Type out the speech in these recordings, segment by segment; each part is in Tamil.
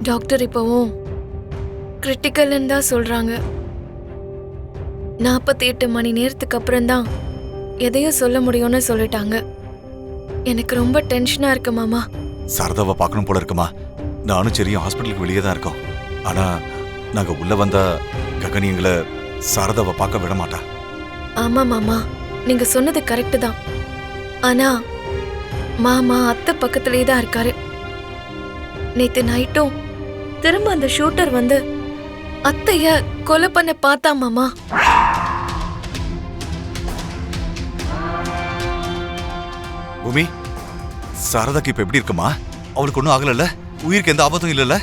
டாக்டர் இப்போவும் கிரிட்டிக்கல்னு தான் சொல்றாங்க. 48 மணி நேரத்துக்கு அப்புறம் தான் எதையும் சொல்ல முடியும்னு சொல்லிட்டாங்க. எனக்கு ரொம்ப டென்ஷனா இருக்கு மாமா. சாரதாவை பார்க்கணும் போல இருக்குமா? நானும் சரியும் ஹாஸ்பிட்டலுக்கு வெளியே தான் இருக்கோம். ஆனா நாங்க உள்ள வந்தா ககன் எங்களை சாரதாவை பார்க்க விட மாட்டா. ஆமா மாமா, நீங்க சொன்னது கரெக்ட் தான். ஆனா மாமா அத்தை பக்கத்திலே தான் இருக்காரு. நேத்து நைட்டும் திரும்ப அந்த ஷூட்டர் வந்து அத்தைய கொலை பண்ண பார்த்தா மாமா. பூமி, சாரதாக்கு இப்ப எப்படி இருக்குமா? அவளுக்கு ஒன்றும் ஆகலல்ல? உயிருக்கு எந்த ஆபத்தும் இல்லைல்ல?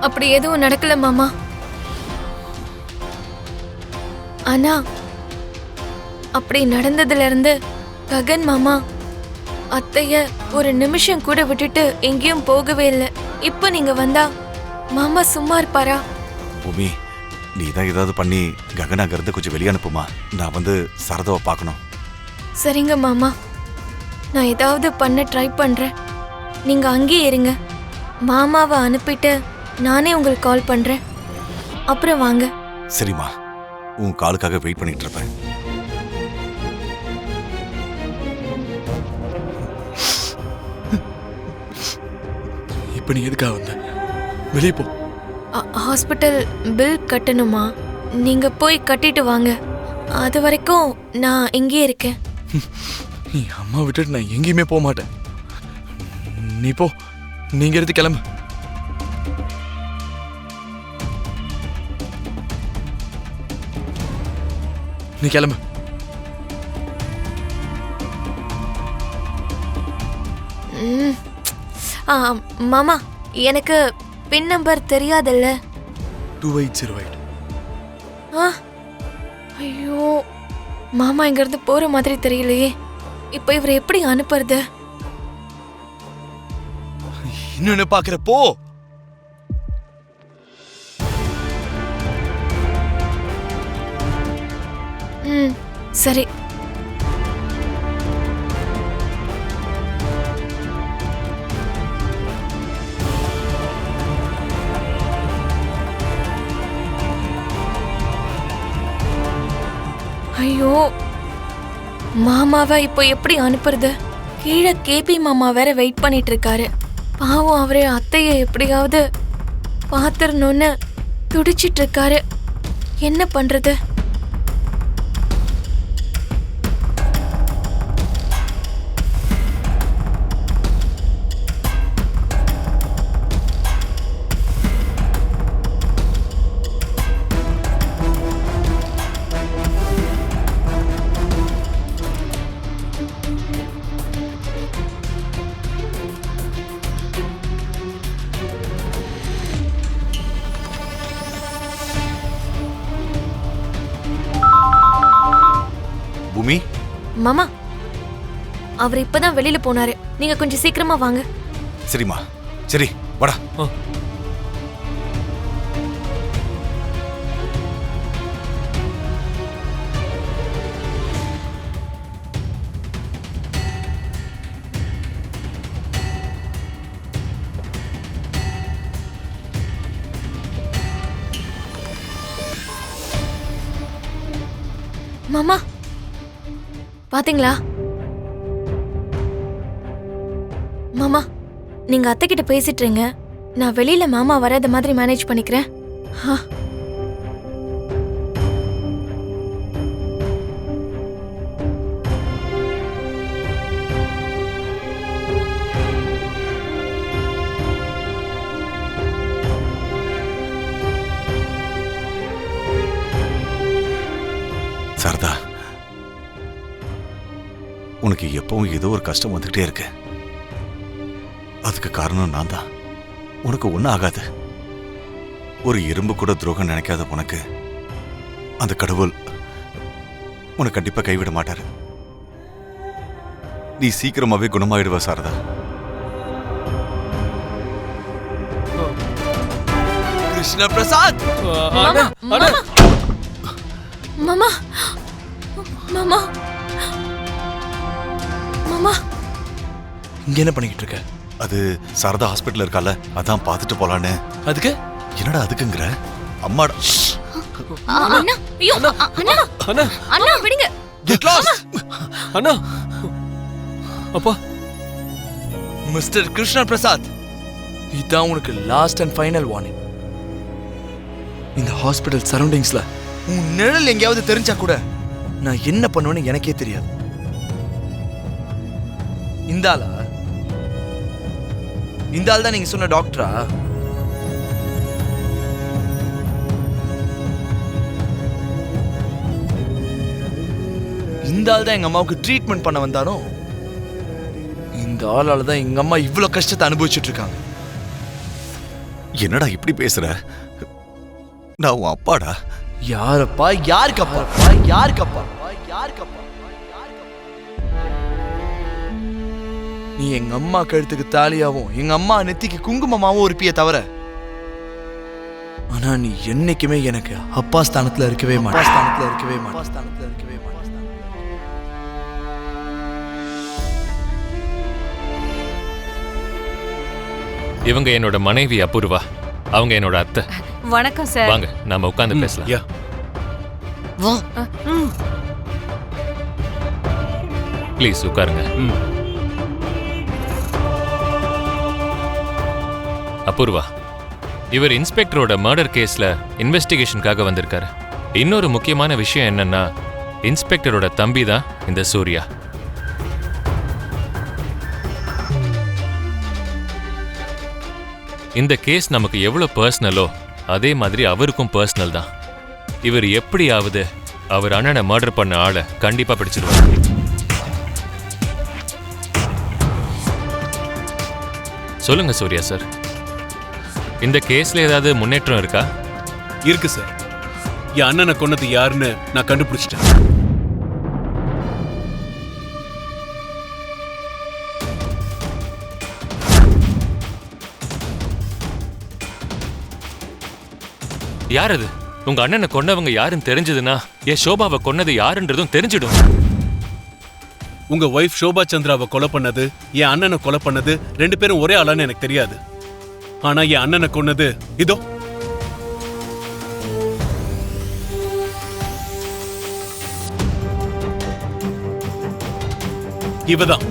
அப்படி எதுவும் நடக்கல மாமா. ஆனா அப்படி நடந்ததுல இருந்து ககன் மாமா அத்தைய ஒரு நிமிஷம் கூட விட்டுட்டு எங்கேயும் போகவே இல்லை. இப்ப நீங்க வந்தா மாமா சும்மா இருப்பாரா? பூமி, நீ தான் ஏதாவது பண்ணி ககன் அங்கிருந்து கொஞ்சம் வெளியே அனுப்புமா. நான் வந்து சாரதாவை பார்க்கணும். சரிங்க மாமா, நான் ஏதாவது பண்ண ட்ரை பண்றேன். நீங்க அங்கேயே இருங்க. மாமாவை அனுப்பிட்டு நானே உங்களுக்கு கால் பண்றேன். அப்புறம் வாங்க. சரிம்மா, உன் காலுக்காக வெயிட் பண்ணிட்டு இருப்பேன். இப்ப நீ எதுக்காக வந்த? வெளியே போ. ஹாஸ்பிட்டல் பில் கட்டணுமா? நீங்க போய் கட்டிட்டு வாங்க. அது வரைக்கும் நான் இங்கே இருக்கேன். நீ அம்மா விட்டுட்டு நான் எங்கேயுமே போக மாட்டேன். நீ போ, நீங்க எடுத்து கிளம்பு. நீ கிளம்பு. மாமா, எனக்கு பின் நம்பர் தெரியாதுல்ல. 2808. ஐயோ, மாமா இங்க இருந்து போற மாதிரி தெரியலையே. இப்ப இவரை எப்படி அனுப்புறது? இன்னொன்னு பாக்குற போ. சரி. ஐயோ, மாமாவை இப்போ எப்படி அனுப்புறது? கீழே கேபி மாமா வேற வெயிட் பண்ணிட்டு இருக்காரு. பாவம், அவரே அத்தைய எப்படியாவது பாத்துறணும்னு துடிச்சிட்டு இருக்காரு. என்ன பண்றது? பூமி, மாமா, அவர் இப்பதான் வெளியில போனாரு. நீங்க கொஞ்சம் சீக்கிரமா வாங்க. சரிம்மா. சரி, வாடா. மாமா, பாத்தீங்களா? மாமா, நீங்க அத்தை கிட்ட பேசிட்டு இருங்க. நான் வெளியில மாமா வராத மாதிரி மேனேஜ் பண்ணிக்கிறேன். சாரதா, உனக்கு எப்பவும் ஏதோ ஒரு கஷ்டம் வந்துகிட்டே இருக்கு. அதுக்கு காரணம் நான் தான். உனக்கு ஒன்றும் ஆகாது. ஒரு எறும்பு கூட துரோகம் நினைக்காத உனக்கு அந்த கடவுள் உனக்கு கண்டிப்பா கைவிட மாட்டாரு. நீ சீக்கிரமாவே குணமாயிடுவ சாரதா. கிருஷ்ண பிரசாத். மாமா, மாமா, மாமா, மாமா, இங்க என்ன பண்ணிக்கிட்டு இருக்க? அது சாரதா ஹாஸ்பிட்டல் இருக்கால, அதான் பார்த்துட்டு போலான்னு. அதுக்கு என்னடா அதுக்குங்கிற? அம்மாடா. அண்ணா ஐயோ அண்ணா அண்ணா அண்ணா விடுங்க. Get lost. அண்ணா அப்பா மிஸ்டர் கிருஷ்ண பிரசாத், இதான் உனக்கு லாஸ்ட் அண்ட் ஃபைனல் வார்னிங். இந்த ஹாஸ்பிடல் சரௌண்டிங்ஸ்ல உன் நிழல் எங்கேயாவது தெரிஞ்சா கூட நான் என்ன பண்ணுவேன்னு எனக்கே தெரியாது. இந்த ஆள் தான் நீங்க சொன்ன டாக்டரா? இந்த ஆள் தான் எங்க அம்மாவுக்கு ட்ரீட்மெண்ட் பண்ண வந்தானோ? இந்த ஆளால தான் எங்க அம்மா இவ்வளவு கஷ்டத்தை அனுபவிச்சுட்டு இருக்காங்க. என்னடா இப்படி பேசுற? நான் உன் அப்பாடா. யாரப்பா? யாருக்கப்பா? யாருக்கப்பா? யாருக்கப்பா? நீ எங்க அம்மா கழுத்துக்கு தாலியாவும் எங்க அம்மா நெத்திக்கு குங்குமமாவும் இருப்பியே தவிர, ஆனா நீ என்னைக்குமே எனக்கு அப்பா ஸ்தானத்துல இருக்கவே மாட்ட. இவங்க என்னோட மனைவி அபூர்வா, அவங்க என்னோட அத்தை. வணக்கம் சார். வாங்க நாம உட்கார்ந்து பேசலாம். யா ப்ளீஸ் உட்காருங்க. அபூர்வா, இவர் இன்ஸ்பெக்டரோட மர்டர் கேஸ்ல இன்வெஸ்டிகேஷனுக்காக வந்திருக்காரு. இன்னொரு முக்கியமான விஷயம் என்னன்னா, இன்ஸ்பெக்டரோட தம்பி தான் இந்த சூர்யா. இந்த கேஸ் நமக்கு எவ்வளவு பர்சனலோ அதே மாதிரி அவருக்கும் பர்சனல் தான். இவர் எப்படியாவது அவர் அண்ணனை மர்டர் பண்ண ஆளை கண்டிப்பா பிடிச்சிருவார். சொல்லுங்க சூர்யா சார், இந்த கேஸ்ல ஏதாவது முன்னேற்றம் இருக்கா? இருக்கு சார். என் அண்ணனை கொன்னது யாருன்னு நான் கண்டுபிடிச்சிட்டேன். யார் அது? உங்க அண்ணனை கொன்னவங்க யாருன்னு தெரிஞ்சதுன்னா என் சோபாவை கொன்னது யாருன்றதும் தெரிஞ்சிடும். உங்க ஒய்ஃப் சோபா சந்திராவை கொலை பண்ணது, என் அண்ணனை கொலை பண்ணது 2 பேரும் ஒரே ஆளான்னு எனக்கு தெரியாது. ஆனா என் அண்ணனை கொன்னது இதோ இவதான்.